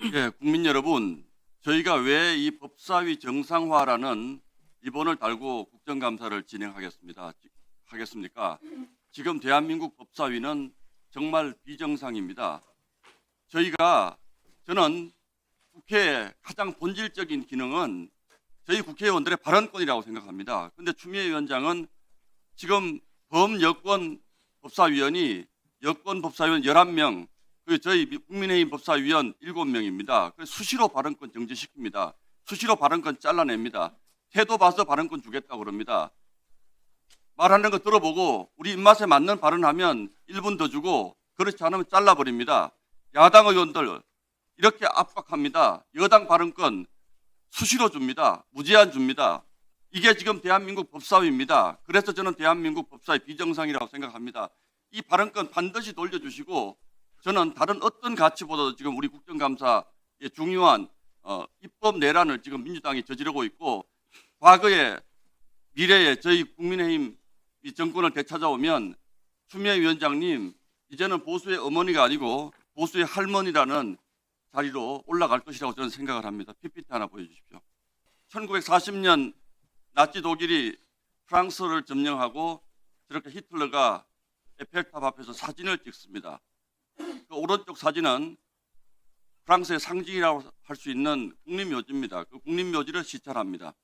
예, 국민 여러분, 저희가 왜 이 법사위 정상화라는 리본을 달고 국정감사를 하겠습니까? 지금 대한민국 법사위는 정말 비정상입니다. 저는 국회의 가장 본질적인 기능은 저희 국회의원들의 발언권이라고 생각합니다. 그런데 추미애 위원장은 지금 범여권 법사위원이 여권 법사위원 11명, 저희 국민의힘 법사위원 7명입니다. 수시로 발언권 정지시킵니다. 수시로 발언권 잘라냅니다. 태도 봐서 발언권 주겠다고 그럽니다. 말하는 거 들어보고 우리 입맛에 맞는 발언하면 1분 더 주고 그렇지 않으면 잘라버립니다. 야당 의원들 이렇게 압박합니다. 여당 발언권 수시로 줍니다. 무제한 줍니다. 이게 지금 대한민국 법사위입니다. 그래서 저는 대한민국 법사위 비정상이라고 생각합니다. 이 발언권 반드시 돌려주시고 저는 다른 어떤 가치보다도 지금 우리 국정감사의 중요한 입법 내란을 지금 민주당이 저지르고 있고 과거에 미래에 저희 국민의힘 이 정권을 되찾아오면 추미애 위원장님 이제는 보수의 어머니가 아니고 보수의 할머니라는 자리로 올라갈 것이라고 저는 생각을 합니다. PPT 하나 보여주십시오. 1940년 나치 독일이 프랑스를 점령하고 저렇게 히틀러가 에펠탑 앞에서 사진을 찍습니다. 그 오른쪽 사진은 프랑스의 상징이라고 할 수 있는 국립묘지입니다. 그 국립묘지를 시찰합니다.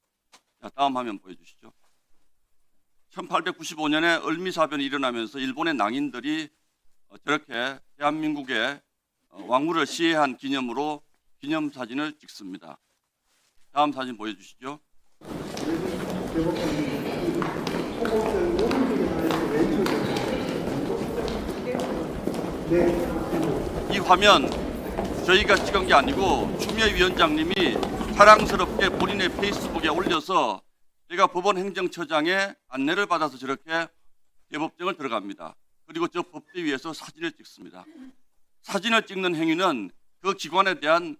자, 다음 화면 보여주시죠. 1895년에 을미사변이 일어나면서 일본의 낭인들이 저렇게 대한민국의 왕후를 시해한 기념으로 기념사진을 찍습니다. 다음 사진 보여주시죠. 이 화면 저희가 찍은 게 아니고 추미애 위원장님이 사랑스럽게 본인의 페이스북에 올려서 제가 법원 행정처장의 안내를 받아서 저렇게 대법정을 들어갑니다. 그리고 저 법대 위에서 사진을 찍습니다. 사진을 찍는 행위는 그 기관에 대한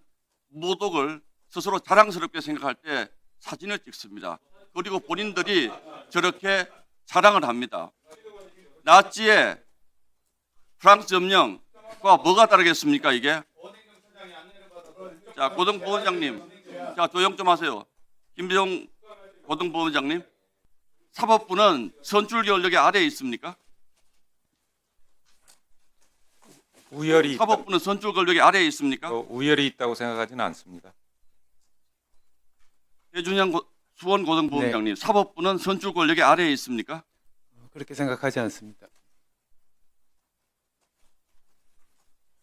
모독을 스스로 자랑스럽게 생각할 때 사진을 찍습니다. 그리고 본인들이 저렇게 자랑을 합니다. 나치의 프랑스 점령과 뭐가 다르겠습니까 이게? 자, 고등법원장님, 자 조용 좀 하세요. 김병 고등법원장님, 사법부는 선출 권력의 아래에 있습니까? 우열이 사법부는 선출 권력의 아래에 있습니까? 우열이 있다고 생각하지는 않습니다. 해준영 수원 고등법원장님, 사법부는 선출 권력의 아래에 있습니까? 그렇게 생각하지 않습니다.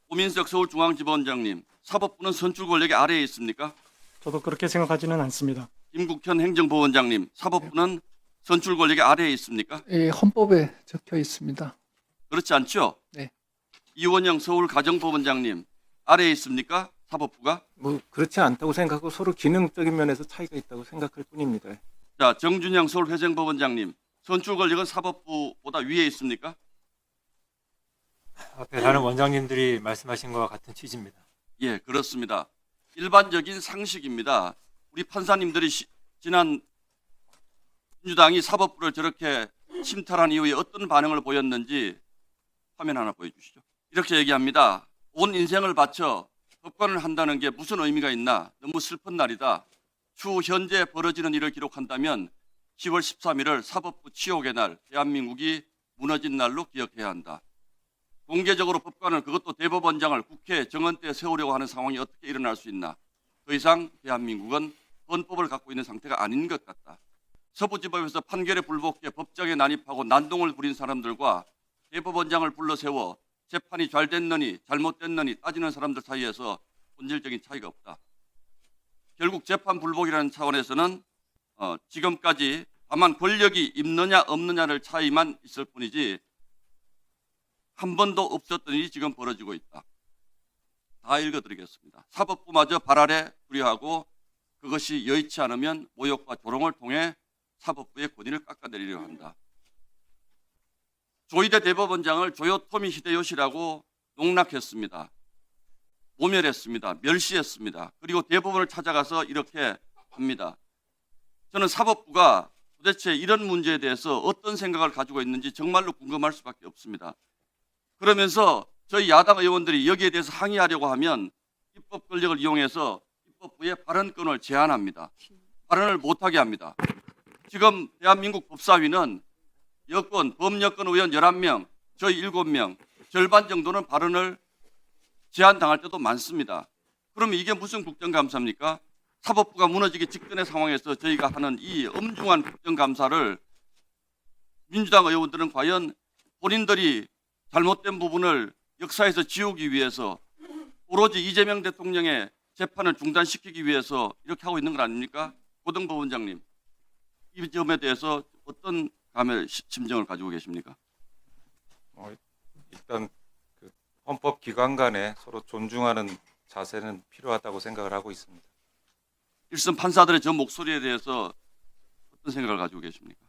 오민석 서울중앙지법원장님, 사법부는 선출 권력의 아래에 있습니까? 저도 그렇게 생각하지는 않습니다. 김국현 행정법원장님, 사법부는 선출 권력의 아래에 있습니까? 예, 헌법에 적혀 있습니다. 그렇지 않죠? 네. 이원영 서울가정법원장님, 아래에 있습니까? 사법부가? 뭐 그렇지 않다고 생각하고 서로 기능적인 면에서 차이가 있다고 생각할 뿐입니다. 자, 정준영 서울회생법원장님, 선출 권력은 사법부보다 위에 있습니까? 앞에 다른 원장님들이 말씀하신 것과 같은 취지입니다. 예, 그렇습니다. 일반적인 상식입니다. 우리 판사님들이 지난 민주당이 사법부를 저렇게 침탈한 이후에 어떤 반응을 보였는지 화면 하나 보여주시죠. 이렇게 얘기합니다. 온 인생을 바쳐 법관을 한다는 게 무슨 의미가 있나? 너무 슬픈 날이다. 추후 현재 벌어지는 일을 기록한다면 10월 13일을 사법부 치욕의 날, 대한민국이 무너진 날로 기억해야 한다. 공개적으로 법관을, 그것도 대법원장을 국회 정원대에 세우려고 하는 상황이 어떻게 일어날 수 있나? 더 이상 대한민국은 헌법을 갖고 있는 상태가 아닌 것 같다. 서부지법에서 판결에 불복해 법정에 난입하고 난동을 부린 사람들과 대법원장을 불러 세워 재판이 잘 됐느니 잘못됐느니 따지는 사람들 사이에서 본질적인 차이가 없다. 결국 재판 불복이라는 차원에서는 지금까지 다만 권력이 있느냐 없느냐를 차이만 있을 뿐이지 한 번도 없었던 일이 지금 벌어지고 있다. 다 읽어드리겠습니다. 사법부마저 발 아래 두려하고 그것이 여의치 않으면 모욕과 조롱을 통해 사법부의 권위를 깎아내리려 한다. 조희대 대법원장을 조요토미 히데요시라고 농락했습니다. 모멸했습니다. 멸시했습니다. 그리고 대법원을 찾아가서 이렇게 합니다. 저는 사법부가 도대체 이런 문제에 대해서 어떤 생각을 가지고 있는지 정말로 궁금할 수밖에 없습니다. 그러면서 저희 야당 의원들이 여기에 대해서 항의하려고 하면 입법 권력을 이용해서 입법부의 발언권을 제한합니다. 발언을 못하게 합니다. 지금 대한민국 법사위는 여권, 범여권 의원 11명, 저희 7명, 절반 정도는 발언을 제한당할 때도 많습니다. 그러면 이게 무슨 국정감사입니까? 사법부가 무너지기 직전의 상황에서 저희가 하는 이 엄중한 국정감사를 민주당 의원들은 과연 본인들이 잘못된 부분을 역사에서 지우기 위해서 오로지 이재명 대통령의 재판을 중단시키기 위해서 이렇게 하고 있는 건 아닙니까? 고등법원장님, 이 점에 대해서 어떤 감의 심정을 가지고 계십니까? 일단 그 헌법 기관 간에 서로 존중하는 자세는 필요하다고 생각을 하고 있습니다. 일선 판사들의 저 목소리에 대해서 어떤 생각을 가지고 계십니까?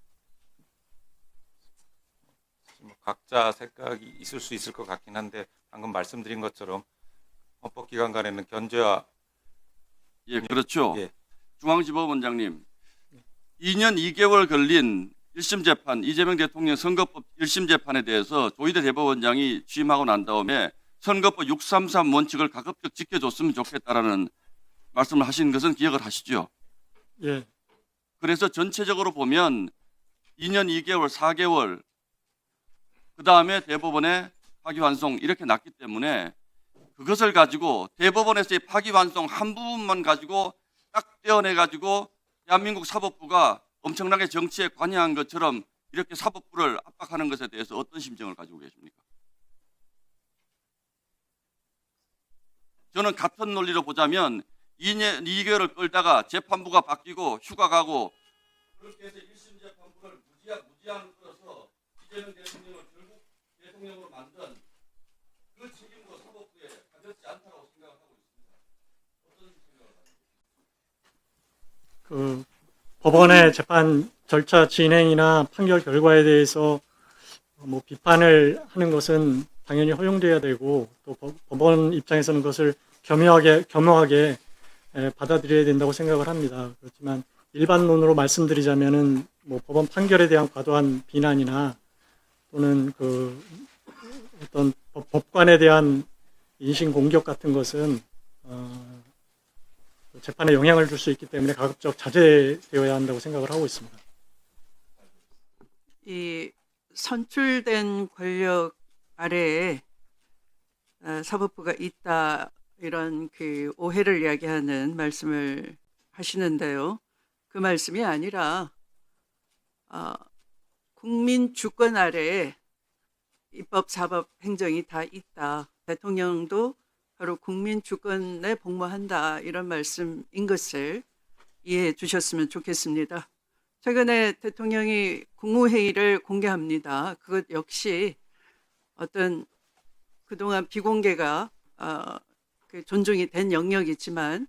각자 생각이 있을 수 있을 것 같긴 한데 방금 말씀드린 것처럼 헌법 기관 간에는 견제와 예, 그렇죠. 예. 중앙지법원장님, 2년 2개월 걸린 1심 재판, 이재명 대통령 선거법 1심 재판에 대해서 조희대 대법원장이 취임하고 난 다음에 선거법 633 원칙을 가급적 지켜줬으면 좋겠다라는 말씀을 하신 것은 기억을 하시죠? 예, 그래서 전체적으로 보면 2년 2개월, 4개월, 그 다음에 대법원의 파기환송 이렇게 났기 때문에 그것을 가지고 대법원에서의 파기환송 한 부분만 가지고 딱 떼어내가지고 대한민국 사법부가 엄청나게 정치에 관여한 것처럼 이렇게 사법부를 압박하는 것에 대해서 어떤 심정을 가지고 계십니까? 저는 같은 논리로 보자면 2년 2개월을 끌다가 재판부가 바뀌고 휴가 가고 그렇게 해서 1심 재판부를 무지한 끌어서 이재명 대통령을 결국 대통령으로 만든 그 책임도 사법부에 가졌지 않다고 생각하고 있습니다. 어떤 생각을 가지고 계십니까? 그 법원의 재판 절차 진행이나 판결 결과에 대해서 뭐 비판을 하는 것은 당연히 허용돼야 되고 또 법원 입장에서는 그것을 겸허하게 받아들여야 된다고 생각을 합니다. 그렇지만 일반론으로 말씀드리자면은 뭐 법원 판결에 대한 과도한 비난이나 또는 그 어떤 법관에 대한 인신 공격 같은 것은 재판에 영향을 줄 수 있기 때문에 가급적 자제되어야 한다고 생각을 하고 있습니다. 이 선출된 권력 아래에 사법부가 있다 이런 그 오해를 이야기하는 말씀을 하시는데요. 그 말씀이 아니라 국민 주권 아래에 입법, 사법, 행정이 다 있다. 대통령도 바로 국민 주권에 복무한다 이런 말씀인 것을 이해해 주셨으면 좋겠습니다. 최근에 대통령이 국무회의를 공개합니다. 그것 역시 어떤 그동안 비공개가 존중이 된 영역이지만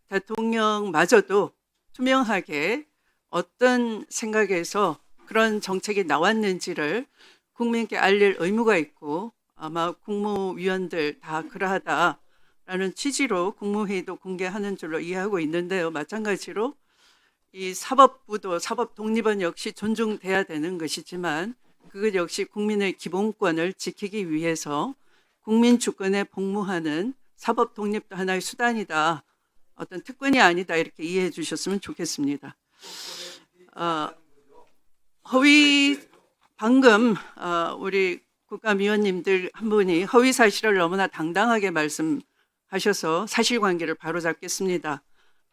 대통령마저도 투명하게 어떤 생각에서 그런 정책이 나왔는지를 국민께 알릴 의무가 있고 아마 국무위원들 다 그러하다라는 취지로 국무회의도 공개하는 줄로 이해하고 있는데요. 마찬가지로 이 사법부도 사법 독립은 역시 존중돼야 되는 것이지만 그것 역시 국민의 기본권을 지키기 위해서 국민 주권에 복무하는 사법 독립도 하나의 수단이다. 어떤 특권이 아니다. 이렇게 이해해 주셨으면 좋겠습니다. 방금 우리 국감위원님들 한 분이 허위 사실을 너무나 당당하게 말씀하셔서 사실관계를 바로잡겠습니다.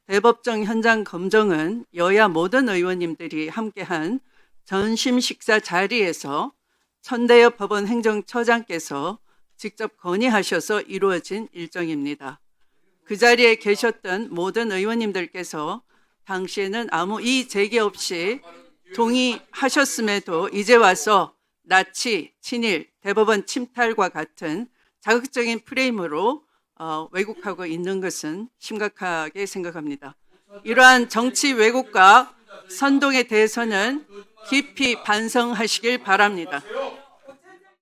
대법정 현장 검증은 여야 모든 의원님들이 함께한 전심 식사 자리에서 천대엽 법원 행정처장께서 직접 건의하셔서 이루어진 일정입니다. 그 자리에 계셨던 모든 의원님들께서 당시에는 아무 이의 제기 없이 동의하셨음에도 이제 와서 나치, 친일, 대법원 침탈과 같은 자극적인 프레임으로 왜곡하고 있는 것은 심각하게 생각합니다. 이러한 정치 왜곡과 선동에 대해서는 깊이 반성하시길 바랍니다.